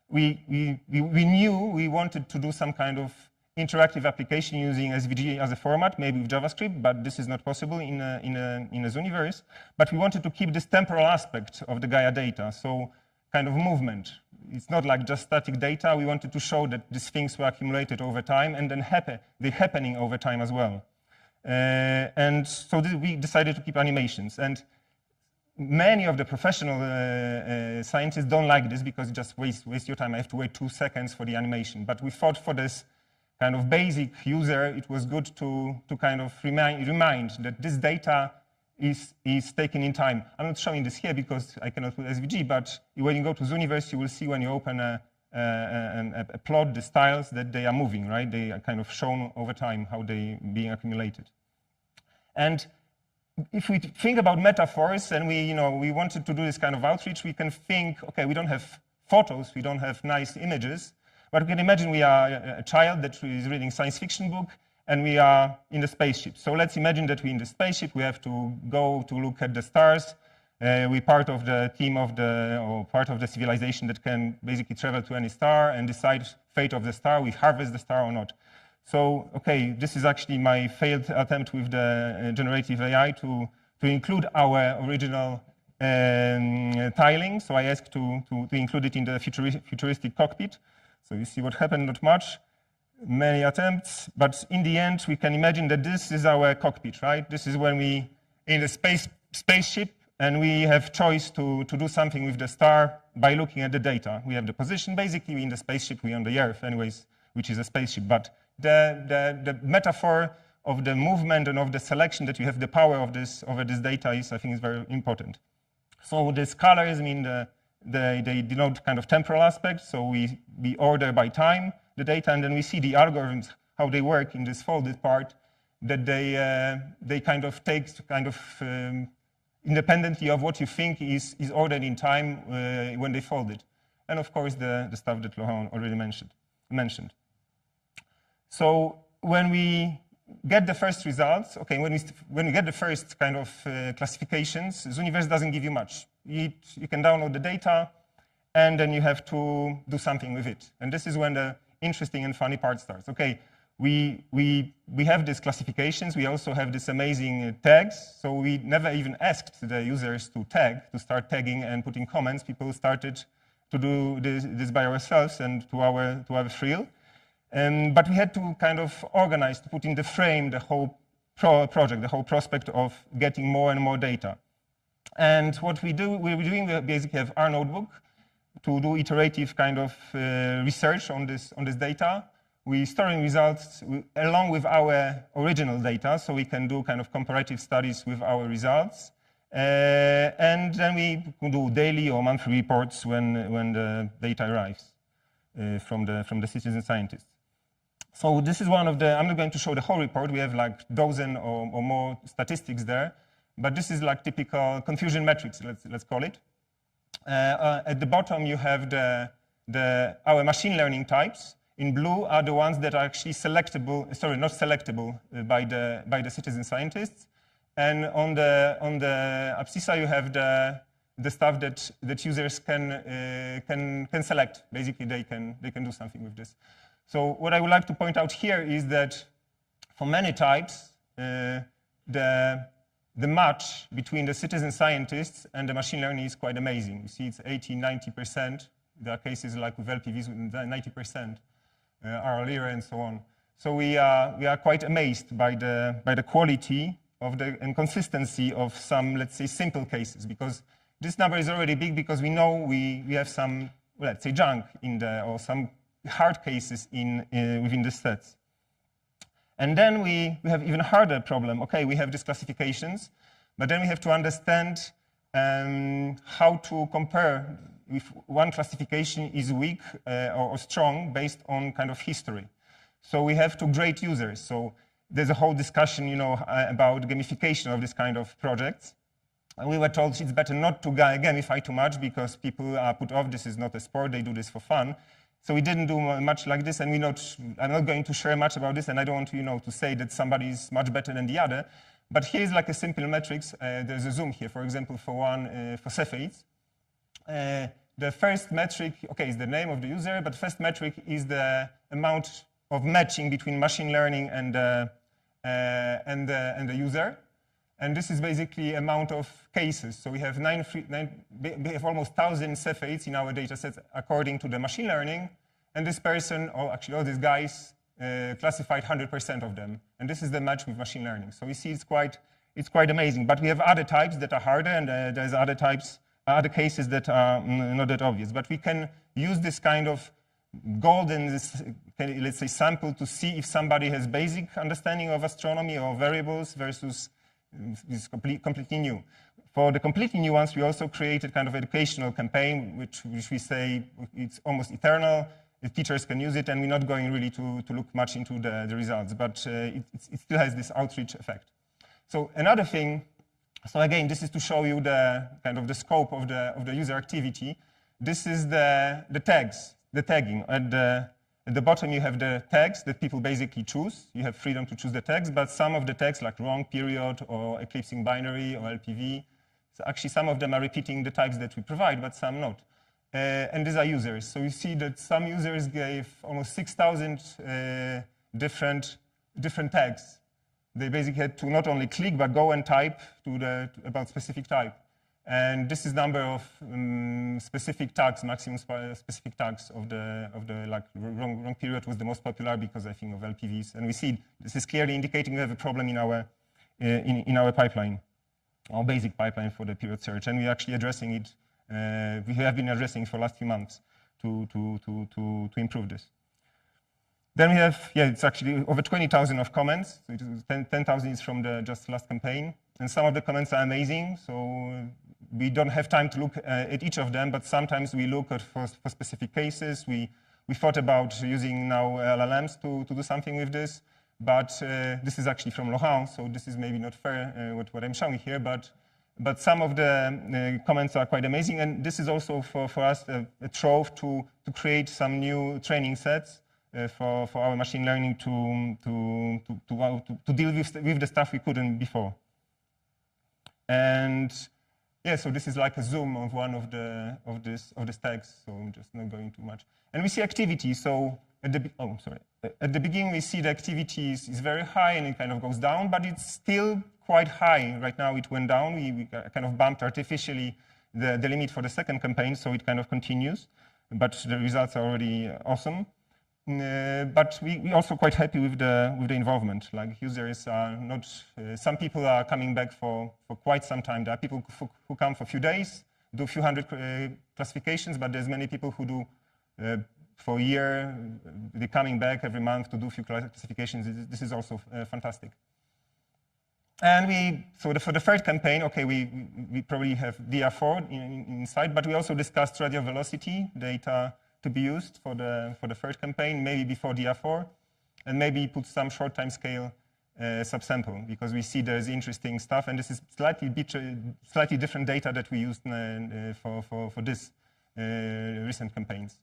we knew we wanted to do some kind of interactive application using SVG as a format, maybe with JavaScript, but this is not possible in a Zooniverse. But we wanted to keep this temporal aspect of the Gaia data, so kind of movement. It's not like just static data. We wanted to show that these things were accumulated over time and then they're happening over time as well. And so we decided to keep animations. And many of the professional scientists don't like this because it just waste your time. I have to wait 2 seconds for the animation. But we thought for this kind of basic user, it was good to kind of remind that this data is taken in time. I'm not showing this here because I cannot put SVG, but when you go to Zooniverse, you will see when you open a plot, the styles, that they are moving, right? They are kind of shown over time how they being accumulated. And if we think about metaphors and we wanted to do this kind of outreach, we can think, okay, we don't have photos, we don't have nice images, but we can imagine we are a child that is reading a science fiction book, and we are in the spaceship. So let's imagine that we're in the spaceship. We have to go to look at the stars. We're part of the team or part of the civilization that can basically travel to any star and decide fate of the star. We harvest the star or not. So, okay, this is actually my failed attempt with the generative AI to include our original tiling. So I asked to include it in the futuristic cockpit. So you see what happened, not much. Many attempts, but in the end, we can imagine that this is our cockpit, right? This is when we in the spaceship, and we have choice to do something with the star by looking at the data. We have the position, basically, in the spaceship, we're on the Earth, anyways, which is a spaceship. But the metaphor of the movement and of the selection that you have the power of this over this data is, I think, is very important. So these colors mean they denote kind of temporal aspects. So we order by time the data, and then we see the algorithms, how they work in this folded part, that they kind of take independently of what you think is ordered in time when they fold it. And of course, the stuff that Laurent already mentioned. So when we get the first results, okay, when we get the first kind of classifications, Zooniverse doesn't give you much. You can download the data, and then you have to do something with it. And this is when the interesting and funny part starts. Okay, we have these classifications. We also have these amazing tags. So we never even asked the users to start tagging and putting comments. People started to do this by ourselves and to our thrill. But we had to kind of organize, to put in the frame the whole project, the whole prospect of getting more and more data. And what we're doing, we basically have our notebook to do iterative kind of research on this data. We're storing results along with our original data, so we can do kind of comparative studies with our results. And then we can do daily or monthly reports when the data arrives from the citizen scientists. So this is one of the, I'm not going to show the whole report. We have like a dozen or more statistics there. But this is like typical confusion metrics, let's call it. At the bottom, you have our machine learning types. In blue are the ones that are actually selectable, sorry, not selectable by the citizen scientists. And on the abscissa, you have the stuff that users can select. Basically, they can do something with this. So what I would like to point out here is that for many types, the match between the citizen scientists and the machine learning is quite amazing. You see it's 80, 90%. There are cases like with LPVs with 90%, RLIRA and so on. So we are quite amazed by the quality of and consistency of some, let's say, simple cases, because this number is already big because we know we have some, let's say, junk in or some hard cases within the sets. And then we have even harder problem. Okay, we have these classifications, but then we have to understand how to compare if one classification is weak or strong based on kind of history. So we have to grade users. So there's a whole discussion, about gamification of this kind of projects. And we were told it's better not to gamify too much because people are put off. This is not a sport. They do this for fun. So we didn't do much like this, and I'm not going to share much about this, and I don't want to, to say that somebody is much better than the other. But here's like a simple metrics. There's a zoom here, for example, for Cepheids. The first metric, is the name of the user, but first metric is the amount of matching between machine learning and the user. And this is basically amount of cases. So we have we have almost 1,000 Cepheids in our data sets according to the machine learning. And this person, or actually all these guys, classified 100% of them. And this is the match with machine learning. So we see it's quite amazing. But we have other types that are harder, and there's other cases that are not that obvious. But we can use this kind of golden, let's say, sample to see if somebody has basic understanding of astronomy or variables versus is completely new. For the completely new ones, we also created kind of educational campaign, which we say it's almost eternal. The teachers can use it, and we're not going really to look much into the results, but it still has this outreach effect. So another thing, so again, this is to show you the kind of the scope of the user activity. This is the tags, the tagging. At the bottom, you have the tags that people basically choose. You have freedom to choose the tags, but some of the tags, like wrong period or eclipsing binary or LPV, so actually some of them are repeating the types that we provide, but some not. And these are users. So you see that some users gave almost 6,000 different tags. They basically had to not only click, but go and type about specific type. And this is number of specific tags, maximum specific tags of the like wrong period was the most popular because I think of LPVs. And we see this is clearly indicating we have a problem in our pipeline, our basic pipeline for the period search. And we're actually addressing it. We have been addressing it for the last few months to improve this. Then we have, it's actually over 20,000 of comments. So it is 10,000 is from the just last campaign. And some of the comments are amazing. So we don't have time to look at each of them, but sometimes we look at for specific cases. We thought about using now LLMs to do something with this, but this is actually from Laurent, so this is maybe not fair what I'm showing here, but some of the comments are quite amazing, and this is also for us a trove to create some new training sets for our machine learning to deal with the stuff we couldn't before. And yeah, so this is like a zoom of one of this tags, so I'm just not going too much. And we see activity. So at the beginning we see the activity is very high and it kind of goes down, but it's still quite high. Right now it went down. We kind of bumped artificially the limit for the second campaign, so it kind of continues. But the results are already awesome. But we also quite happy with the involvement. Like users are not, some people are coming back for quite some time. There are people who come for a few days, do a few hundred classifications, but there's many people who do for a year. They're coming back every month to do a few classifications. This is also fantastic. And for the third campaign, we probably have DR4 inside, but we also discussed radial velocity data to be used for the third campaign, maybe before DR4, and maybe put some short time scale subsample, because we see there's interesting stuff, and this is slightly different data that we used for this recent campaigns.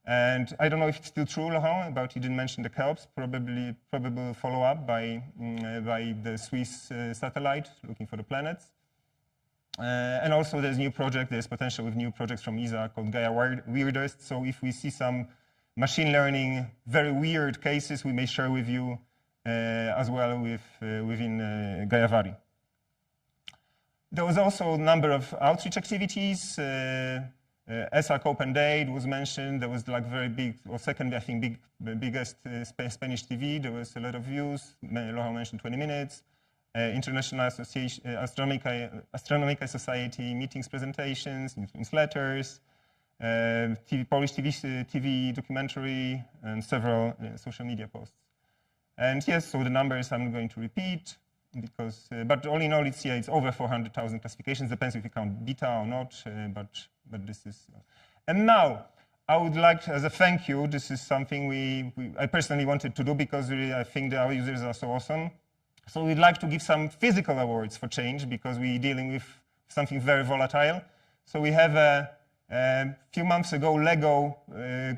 And I don't know if it's still true, Laurent, but you didn't mention the Kelps, probable follow-up by the Swiss satellite looking for the planets. And also there's potential with new projects from ESA called Gaia Weirdest. So if we see some machine learning, very weird cases, we may share with you as well within Gaiavari. There was also a number of outreach activities. ESAC Open Day, it was mentioned. There was like very big, or second, I think, biggest Spanish TV. There was a lot of views. Laurent mentioned 20 minutes. International Association, Astronomical Society meetings, presentations, newsletters, Polish TV documentary, and several social media posts. And yes, so the numbers I'm going to repeat, because, but all in all, it's over 400,000 classifications. Depends if you count beta or not, but this is. And now, I would like, as a thank you, this is something I personally wanted to do because really I think that our users are so awesome. So we'd like to give some physical awards for change because we're dealing with something very volatile. So we have a few months ago, Lego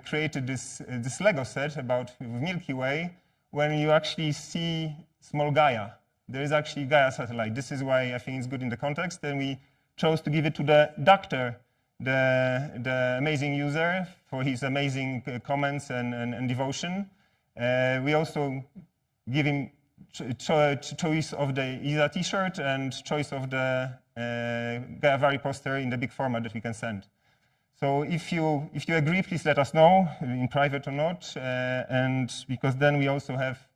created this Lego set about Milky Way. When you actually see small Gaia, there is actually Gaia satellite. This is why I think it's good in the context. And we chose to give it to the doctor, the amazing user, for his amazing comments and devotion. We also give him choice of the ESA t-shirt and choice of the Gaiavari poster in the big format that we can send. So if you agree, please let us know, in private or not, and because then we also have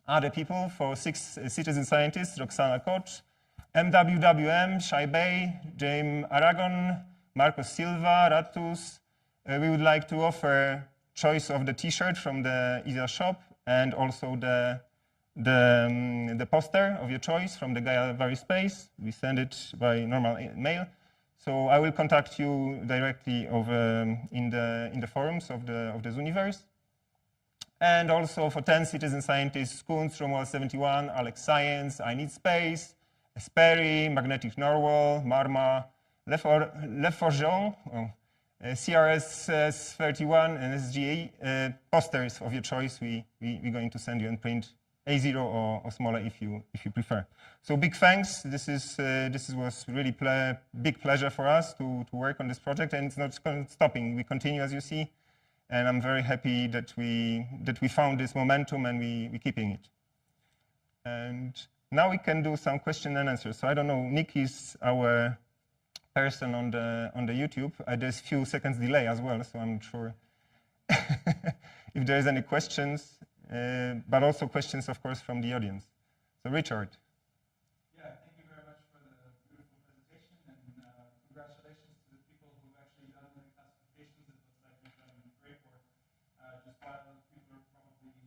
other people for 6 citizen scientists, Roxana Koch, MWWM, Shai Bay, James Aragon, Marcos Silva, Ratus. We would like to offer choice of the t-shirt from the ESA shop and also the poster of your choice from the Gaiavari space. We send it by normal mail. So I will contact you directly over in the forums of the Zooniverse. And also for 10 citizen scientists, Kunz, Romuald 71, Alex Science, I Need Space, Esperi, Magnetic Norwal, Marma, Le Forgeon, CRS 31, and SGA posters of your choice. We're going to send you and print A0 or smaller if you prefer. So big thanks. This was really big pleasure for us to work on this project, and it's not stopping. We continue, as you see, and I'm very happy that we found this momentum and we're keeping it. And now we can do some question and answers. So I don't know, Nick is our person on the YouTube. There's a few seconds delay as well, so I'm not sure if there's any questions. But also questions, of course, from the audience. So, Richard. Yeah, thank you very much for the beautiful presentation, and congratulations to the people who've actually done the classifications. It looks like you've done great work. Just while people are probably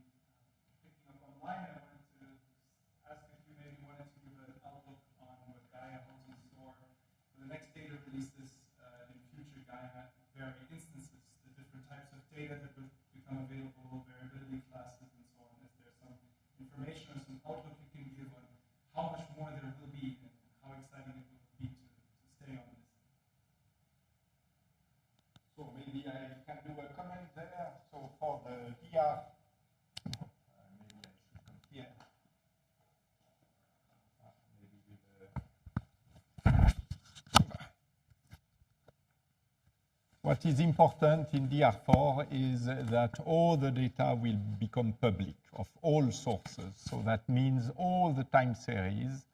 picking up online, I wanted to ask if you maybe wanted to give an outlook on what Gaia holds in store for the next data releases in future Gaia-Vari instances, the different types of data that would become available, variability classes, and so on. Is there some information or some outlook you can give on how much more there will be and how exciting it will be to stay on this? So maybe I can do a comment there. So for the DR, maybe I should come here. What is important in DR4 is that all the data will become public of all sources. So that means all the time series,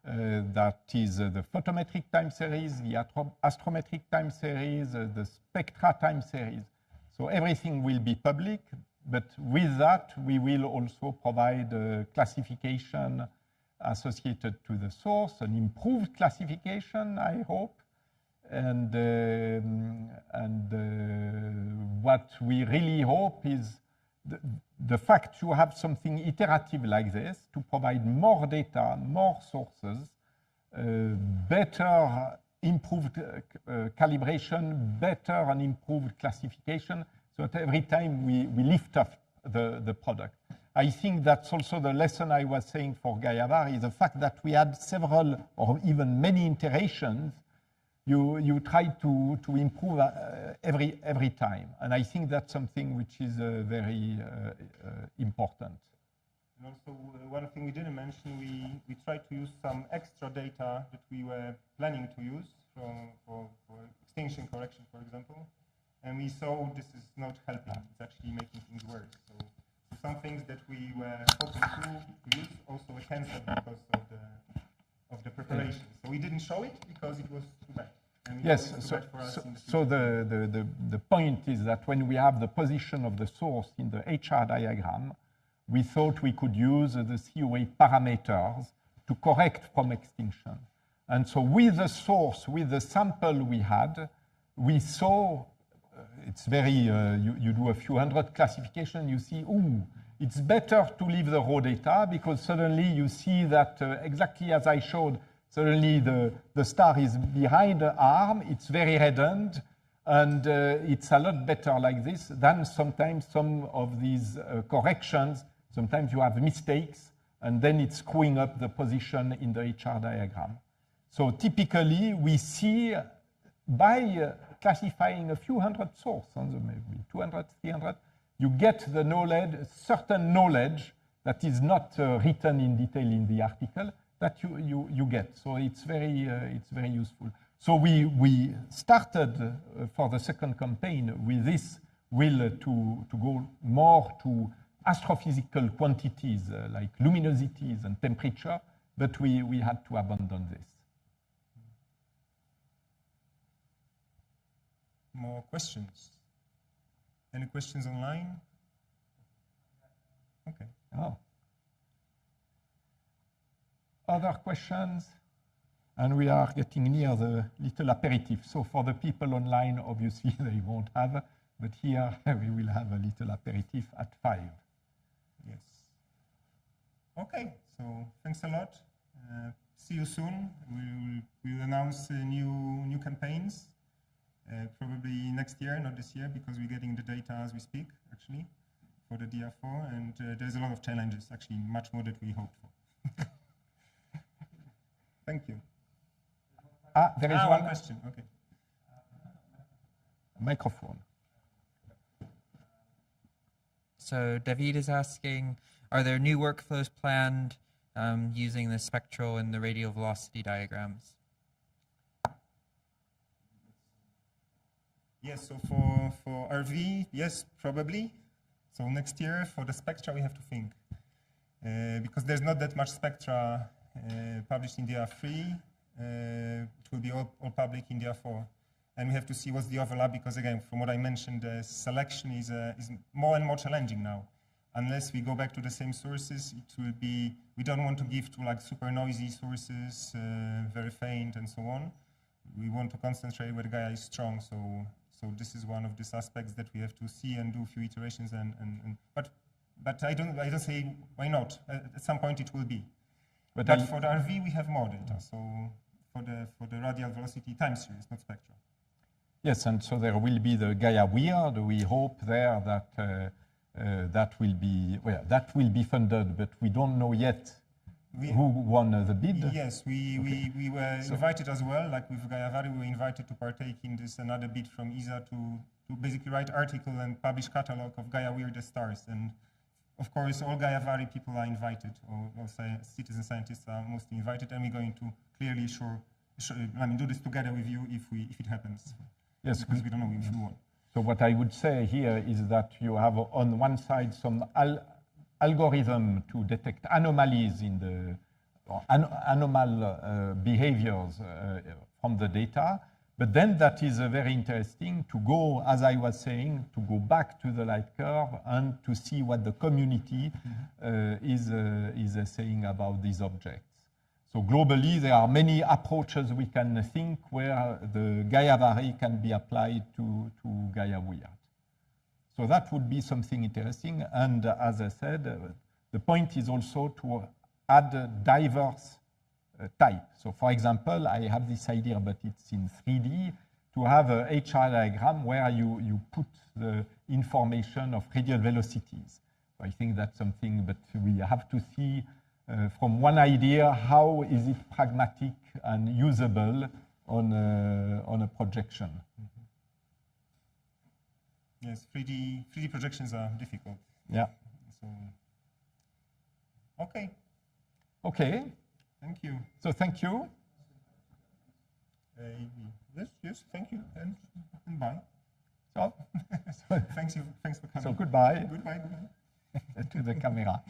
that is the photometric time series, the astrometric time series, the spectra time series. So everything will be public, but with that, we will also provide a classification associated to the source, an improved classification, I hope. And what we really hope is the fact you have something iterative like this to provide more data, more sources, better improved calibration, better and improved classification, so that every time we lift up the product. I think that's also the lesson I was saying for Gaiavari, the fact that we had several or even many iterations you try to improve every time. And I think that's something which is very important. And also, one thing we didn't mention, we tried to use some extra data that we were planning to use for extinction correction, for example. And we saw this is not helping. It's actually making things worse. So some things that we were hoping to use also were cancelled because of the preparation. So we didn't show it because it was too bad. And yes, so the point is that when we have the position of the source in the HR diagram, we thought we could use the COA parameters to correct from extinction. And so with the source, with the sample we had, we saw, it's very, you do a few hundred classification, you see, it's better to leave the raw data because suddenly you see that exactly as I showed, suddenly the star is behind the arm, it's very redundant, and it's a lot better like this than sometimes some of these corrections. Sometimes you have mistakes, and then it's screwing up the position in the HR diagram. So typically, we see by classifying a few hundred sources, maybe 200, 300, you get the knowledge, certain knowledge that is not written in detail in the article that you get. So it's very useful. So we started for the second campaign with this will to go more to astrophysical quantities like luminosities and temperature, but we had to abandon this. More questions? Any questions online? Okay. Oh. Other questions? And we are getting near the little aperitif. So for the people online, obviously they won't have, but here we will have a little aperitif at 5. Yes. Okay, so thanks a lot. See you soon. We'll announce new campaigns. Probably next year, not this year, because we're getting the data as we speak, actually, for the DR4, and there's a lot of challenges, actually, much more than we hoped for. Thank you. There is one question, okay. Microphone. So David is asking, are there new workflows planned using the spectral and the radial velocity diagrams? Yes, so for RV, yes, probably. So next year, for the spectra, we have to think. Because there's not that much spectra published in DR3, it will be all public in DR4. And we have to see what's the overlap, because again, from what I mentioned, the selection is more and more challenging now. Unless we go back to the same sources, it will be, we don't want to give to like super noisy sources, very faint and so on. We want to concentrate where Gaia is strong, so this is one of these aspects that we have to see and do a few iterations but I don't say why not. At some point it will be. But for the RV we have more data. So for the radial velocity time series, not spectral. Yes, and so there will be the Gaia Weird. We hope there that that will be funded, but we don't know yet who won the bid. Yes, we were invited as well, like with Gaiavari, we were invited to partake in this another bid from ESA to basically write article and publish catalog of Gaia Weird stars. And of course, all Gaiavari people are invited, or citizen scientists are mostly invited, and we're going to clearly do this together with you if it happens. Yes, because we don't know if we won. So what I would say here is that you have on one side some algorithm to detect anomalies in the anomal behaviors from the data, but then that is very interesting to go, as I was saying, to go back to the light curve and to see what the community is saying about these objects. So globally, there are many approaches we can think where the Gaiavari can be applied to Gaia Weird. So that would be something interesting. And as I said, the point is also to add diverse type. So for example, I have this idea, but it's in 3D, to have a HR diagram where you put the information of radial velocities. So I think that's something, but we have to see from one idea, how is it pragmatic and usable on a projection. Yes, 3D projections are difficult. Yeah. So, okay, Okay. thank you. So thank you. Yes, thank you, and bye. So, Thanks for coming. so goodbye Goodbye. to the camera.